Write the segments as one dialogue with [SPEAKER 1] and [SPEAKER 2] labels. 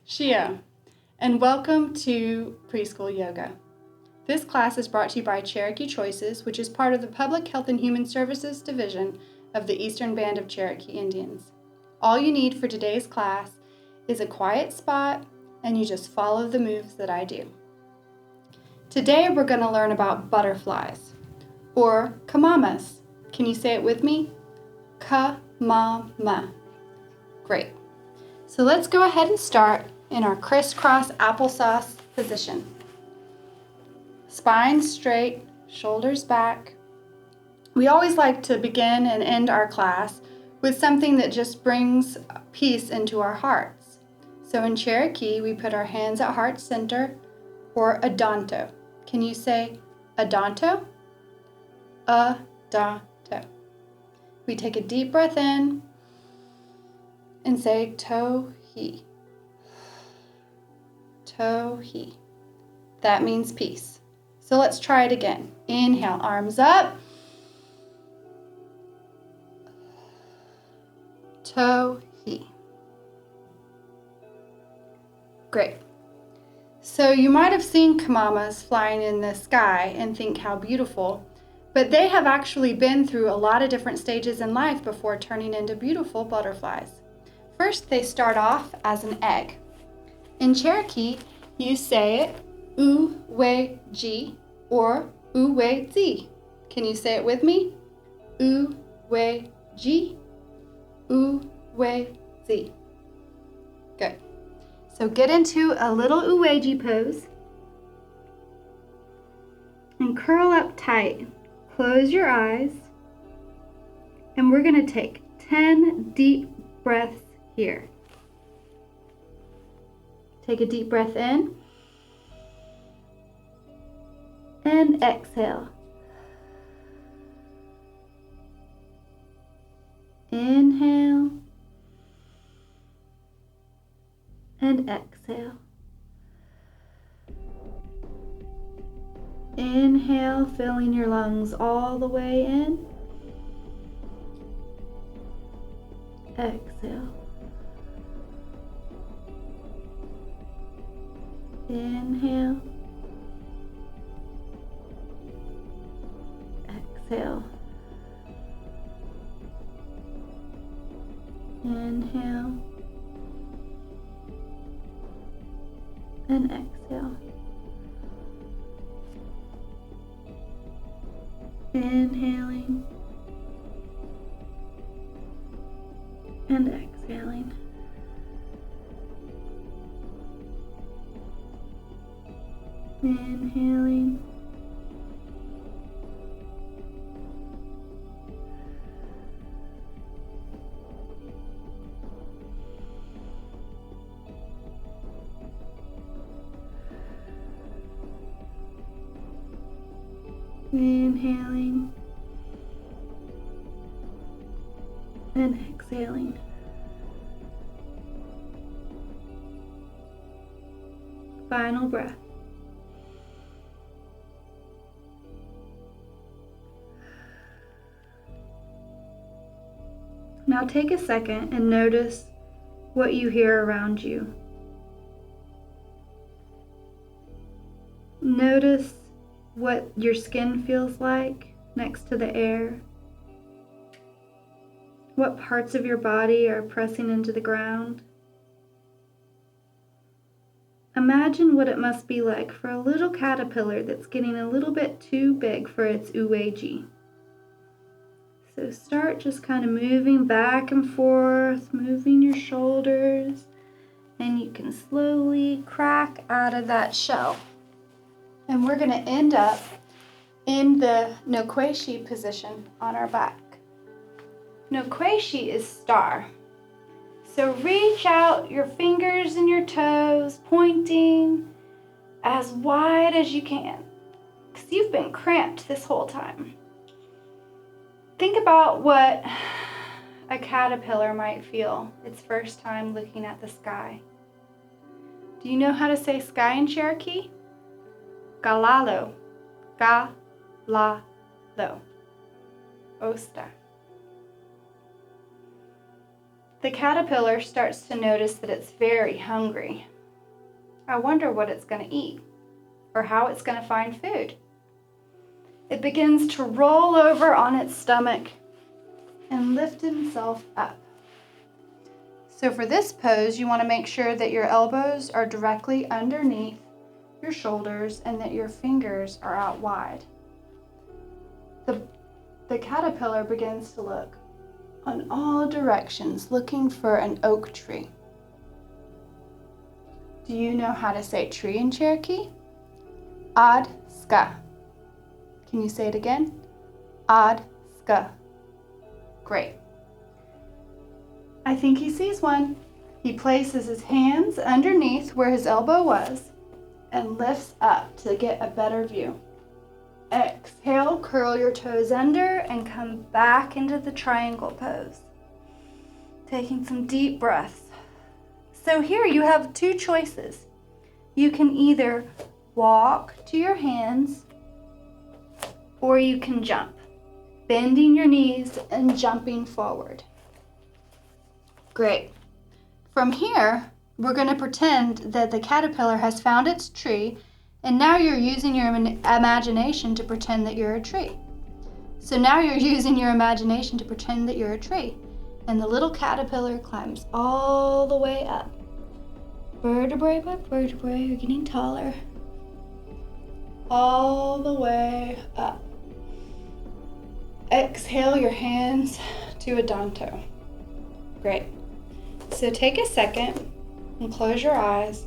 [SPEAKER 1] Shia, and welcome to Preschool Yoga. This class is brought to you by Cherokee Choices, which is part of the Public Health and Human Services Division of the Eastern Band of Cherokee Indians. All you need for today's class is a quiet spot, and you just follow the moves that I do. Today we're going to learn about butterflies, or kamamas. Can you say it with me? Ka-ma-ma. Great. So let's go ahead and start in our crisscross applesauce position. Spine straight, shoulders back. We always like to begin and end our class with something that just brings peace into our hearts. So in Cherokee, we put our hands at heart center, or adonto. Can you say adonto? Adonto. We take a deep breath in and say tohi. Tohi. That means peace. So let's try it again. Inhale, arms up. Tohi. Great. So you might have seen kamamas flying in the sky and think how beautiful, but they have actually been through a lot of different stages in life before turning into beautiful butterflies. First, they start off as an egg. In Cherokee, you say it u-we-ji or u-we-zi. Can you say it with me? U-we-ji, u-we-zi. Good. So get into a little uweji pose and curl up tight. Close your eyes, and we're going to take 10 deep breaths here. Take a deep breath in and exhale. Inhale and exhale. Inhale, filling your lungs all the way in. Exhale. Inhale. Exhale. Inhale. And exhale. Inhaling and exhaling. Inhaling inhaling and exhaling. Final breath. Now take a second and notice what you hear around you. Notice what your skin feels like next to the air. What parts of your body are pressing into the ground. Imagine what it must be like for a little caterpillar that's getting a little bit too big for its uweji. So start just kind of moving back and forth, moving your shoulders, and you can slowly crack out of that shell. And we're going to end up in the Nokweshi position on our back. Nokweshi is star. So reach out your fingers and your toes, pointing as wide as you can, because you've been cramped this whole time. Think about what a caterpillar might feel its first time looking at the sky. Do you know how to say sky in Cherokee? Galalo. Ga-la-lo. Osta. The caterpillar starts to notice that it's very hungry. I wonder what it's going to eat or how it's going to find food. It begins to roll over on its stomach and lift itself up. So for this pose, you want to make sure that your elbows are directly underneath your shoulders and that your fingers are out wide. The caterpillar begins to look on all directions, looking for an oak tree. Do you know how to say tree in Cherokee? Ad-ska. Can you say it again? Ad-ska. Great. I think he sees one. He places his hands underneath where his elbow was and lifts up to get a better view. Exhale, curl your toes under and come back into the triangle pose. Taking some deep breaths. So here you have two choices. You can either walk to your hands or you can jump, bending your knees and jumping forward. Great. From here, we're going to pretend that the caterpillar has found its tree, and now you're using your imagination to pretend that you're a tree. So now you're using your imagination to pretend that you're a tree, and the little caterpillar climbs all the way up. Vertebrae by vertebrae, you're getting taller. All the way up. Exhale your hands to Adanto. Great. So take a second and close your eyes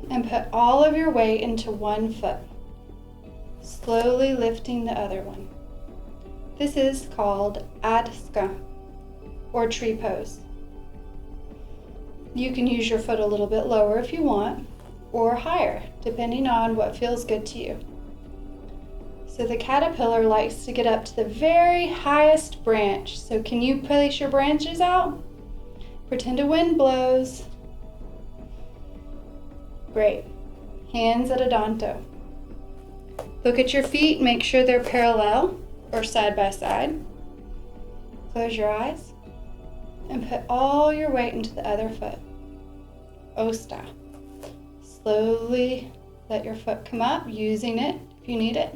[SPEAKER 1] and put all of your weight into one foot, slowly lifting the other one. This is called Ad-ska, or tree pose. You can use your foot a little bit lower if you want, or higher, depending on what feels good to you. So the caterpillar likes to get up to the very highest branch. So can you place your branches out? Pretend a wind blows. Great. Hands at Adanto. Look at your feet, make sure they're parallel or side by side. Close your eyes and put all your weight into the other foot. Osta. Slowly let your foot come up, using it if you need it.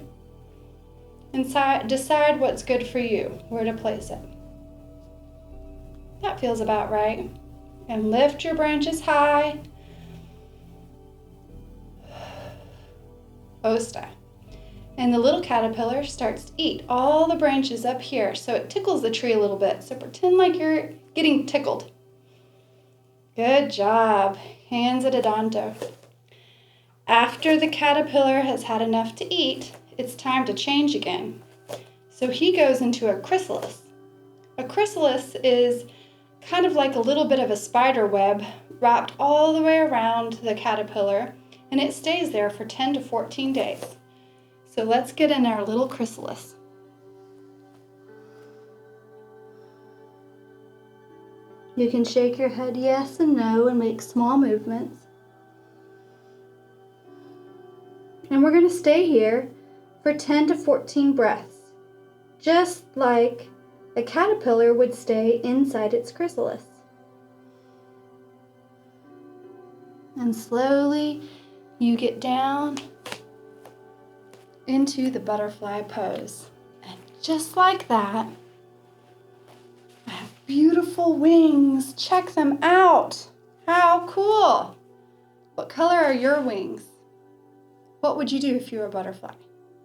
[SPEAKER 1] And decide what's good for you, where to place it. That feels about right. And lift your branches high. Osta. And the little caterpillar starts to eat all the branches up here, so it tickles the tree a little bit. So pretend like you're getting tickled. Good job. Hands at Adanto. After the caterpillar has had enough to eat, it's time to change again. So he goes into a chrysalis. A chrysalis is kind of like a little bit of a spider web wrapped all the way around the caterpillar, and it stays there for 10 to 14 days. So let's get in our little chrysalis. You can shake your head yes and no and make small movements. And we're going to stay here for 10 to 14 breaths, just like a caterpillar would stay inside its chrysalis. And slowly you get down into the butterfly pose. And just like that, I have beautiful wings. Check them out. How cool. What color are your wings? What would you do if you were a butterfly?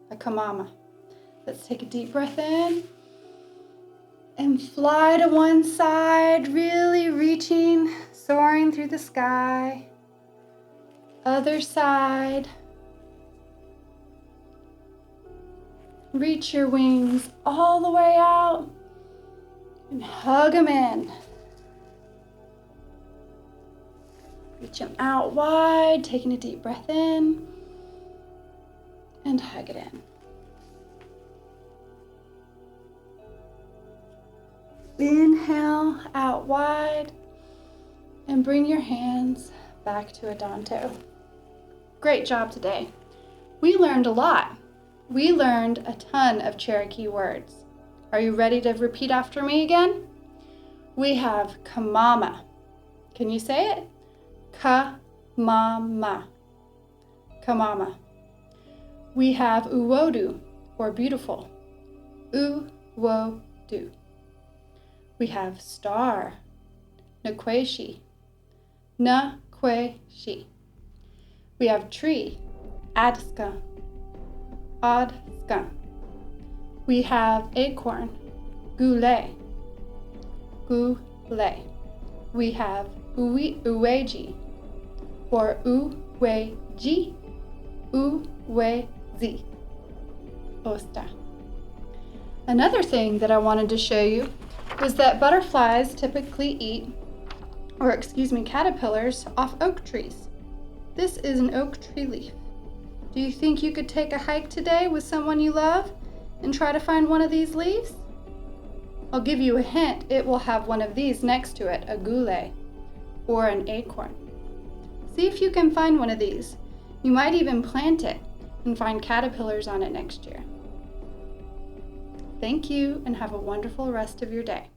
[SPEAKER 1] A kamama. Let's take a deep breath in and fly to one side, really reaching, soaring through the sky. Other side. Reach your wings all the way out and hug them in. Reach them out wide, taking a deep breath in and hug it in. Inhale out wide and bring your hands back to Adanto. Great job today. We learned a lot. We learned a ton of Cherokee words. Are you ready to repeat after me again? We have kamama. Can you say it? Kamama. Kamama. We have uwodu, or beautiful. Uwodu. We have star. Nokweshi. Nokweshi. We have tree. Adska. Adska. We have acorn. Gule. Gule. We have uweji, or uweji. Uwezi. Osta. Another thing that I wanted to show you was that butterflies typically eat, caterpillars off oak trees. This is an oak tree leaf. Do you think you could take a hike today with someone you love and try to find one of these leaves? I'll give you a hint. It will have one of these next to it, a gule, or an acorn. See if you can find one of these. You might even plant it and find caterpillars on it next year. Thank you, and have a wonderful rest of your day.